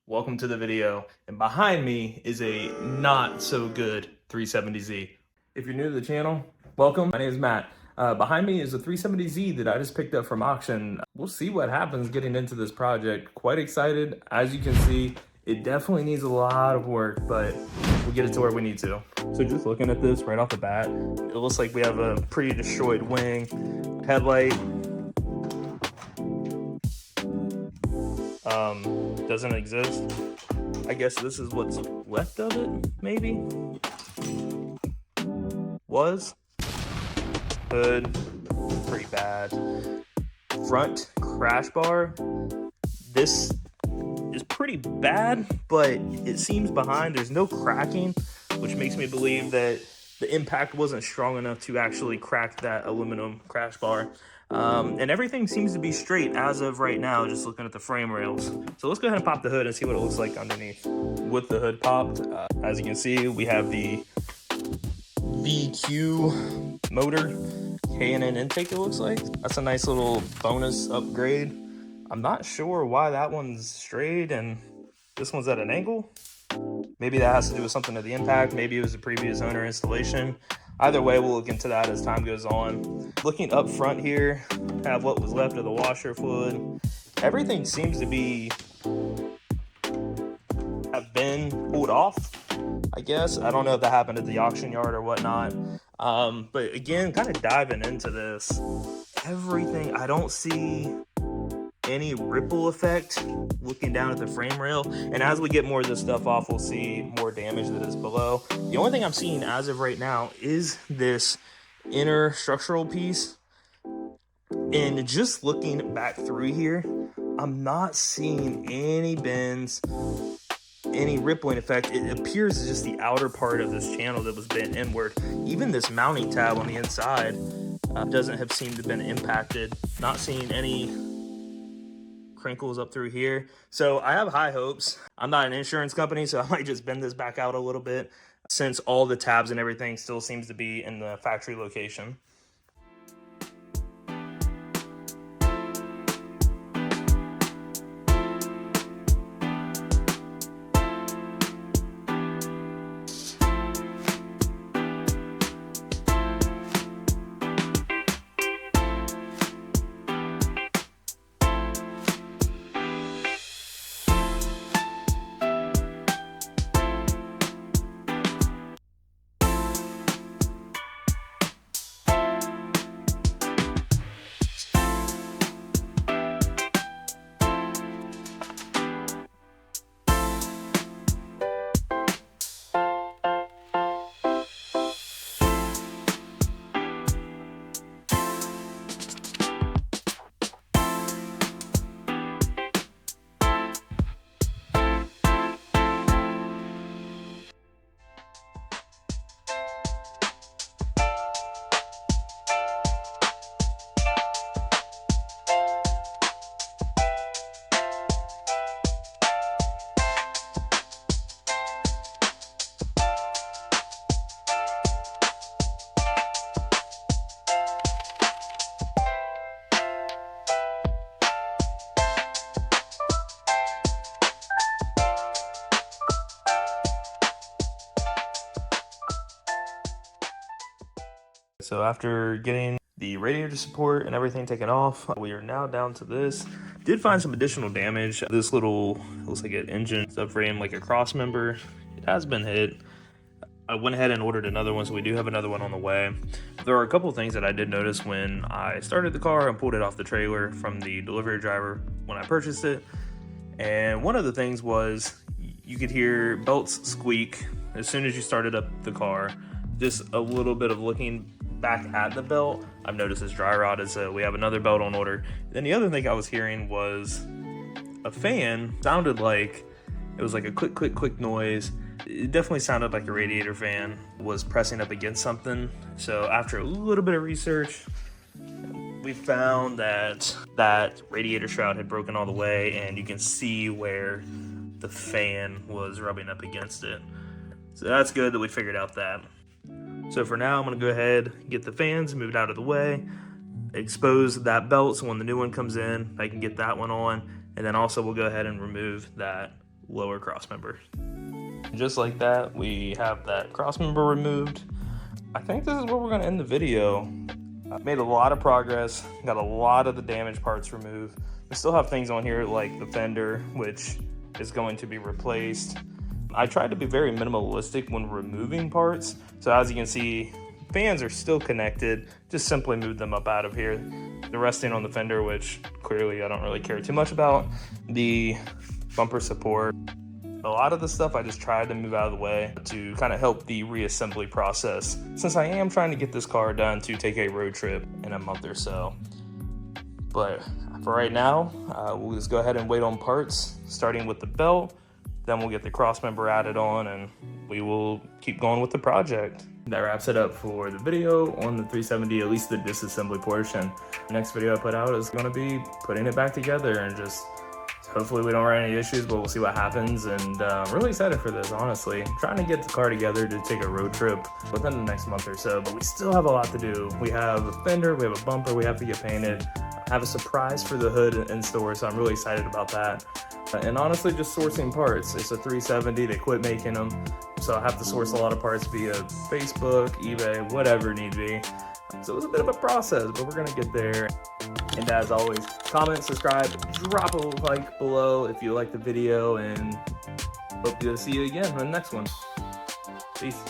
Welcome to the video, and behind me is a not so good 370Z. If you're new to the channel, welcome. My name is Matt. Behind me is a 370Z that I just picked up from auction. We'll see what happens getting into this project. Quite excited. As you can see, it definitely needs a lot of work, but we'll get it to where we need to. So just looking at this right off the bat, it looks like we have a pretty destroyed wing, headlight. Doesn't exist. I guess this is what's left of it, maybe? Was. Hood, pretty bad. Front crash bar. This is pretty bad, but it seems behind. There's no cracking, which makes me believe that the impact wasn't strong enough to actually crack that aluminum crash bar. And everything seems to be straight as of right now, just looking at the frame rails. So let's go ahead and pop the hood and see what it looks like underneath. With the hood popped, as you can see, we have the VQ motor, K&N intake it looks like. That's a nice little bonus upgrade. I'm not sure why that one's straight and this one's at an angle. Maybe that has to do with something to the impact. Maybe it was a previous owner installation. Either way, we'll look into that as time goes on. Looking up front here, have what was left of the washer fluid. Everything seems to have been pulled off, I guess. I don't know if that happened at the auction yard or whatnot. But again, kind of diving into this, everything, I don't see any ripple effect looking down at the frame rail, and as we get more of this stuff off, we'll see more damage that is below. The only thing I'm seeing as of right now is this inner structural piece, and just looking back through here, I'm not seeing any bends, any rippling effect. It appears as just the outer part of this channel that was bent inward. Even this mounting tab on the inside doesn't have seemed to have been impacted. Not seeing any crinkles up through here. So I have high hopes. I'm not an insurance company, so I might just bend this back out a little bit since all the tabs and everything still seems to be in the factory location. So after getting the radiator support and everything taken off, we are now down to this. Did find some additional damage. This little, looks like an engine subframe, like a cross member. It has been hit. I went ahead and ordered another one, so we do have another one on the way. There are a couple of things that I did notice when I started the car and pulled it off the trailer from the delivery driver when I purchased it. And one of the things was you could hear belts squeak as soon as you started up the car. Just a little bit of looking back at the belt, I've noticed this dry rot is we have another belt on order. Then the other thing I was hearing was a fan. Sounded like it was like a click noise. It definitely sounded like a radiator fan was pressing up against something. So after a little bit of research, we found that that radiator shroud had broken all the way, and you can see where the fan was rubbing up against it. So that's good that we figured out that. So for now, I'm going to go ahead, get the fans moved out of the way, expose that belt so when the new one comes in, I can get that one on, and then also we'll go ahead and remove that lower cross member. Just like that, we have that cross member removed. I think this is where we're gonna end the video. I made a lot of progress, got a lot of the damaged parts removed. We still have things on here like the fender, which is going to be replaced. I tried to be very minimalistic when removing parts. So as you can see, fans are still connected, just simply move them up out of here. The resting on the fender, which clearly I don't really care too much about. The bumper support. A lot of the stuff I just tried to move out of the way to kind of help the reassembly process, since I am trying to get this car done to take a road trip in a month or so. But for right now, we'll just go ahead and wait on parts, starting with the belt. Then we'll get the cross member added on and we will keep going with the project. That wraps it up for the video on the 370, at least the disassembly portion. The next video I put out is going to be putting it back together and just hopefully we don't run any issues, but we'll see what happens. And I'm really excited for this, honestly. I'm trying to get the car together to take a road trip within the next month or so, but we still have a lot to do. We have a fender, we have a bumper, we have to get painted. I have a surprise for the hood in store, so I'm really excited about that. And honestly, just sourcing parts. It's a 370, they quit making them, so I have to source a lot of parts via Facebook, eBay, whatever need be. So it was a bit of a process, but we're gonna get there. And as always, comment, subscribe, drop a like below if you like the video, and hope to see you again in the next one. Peace.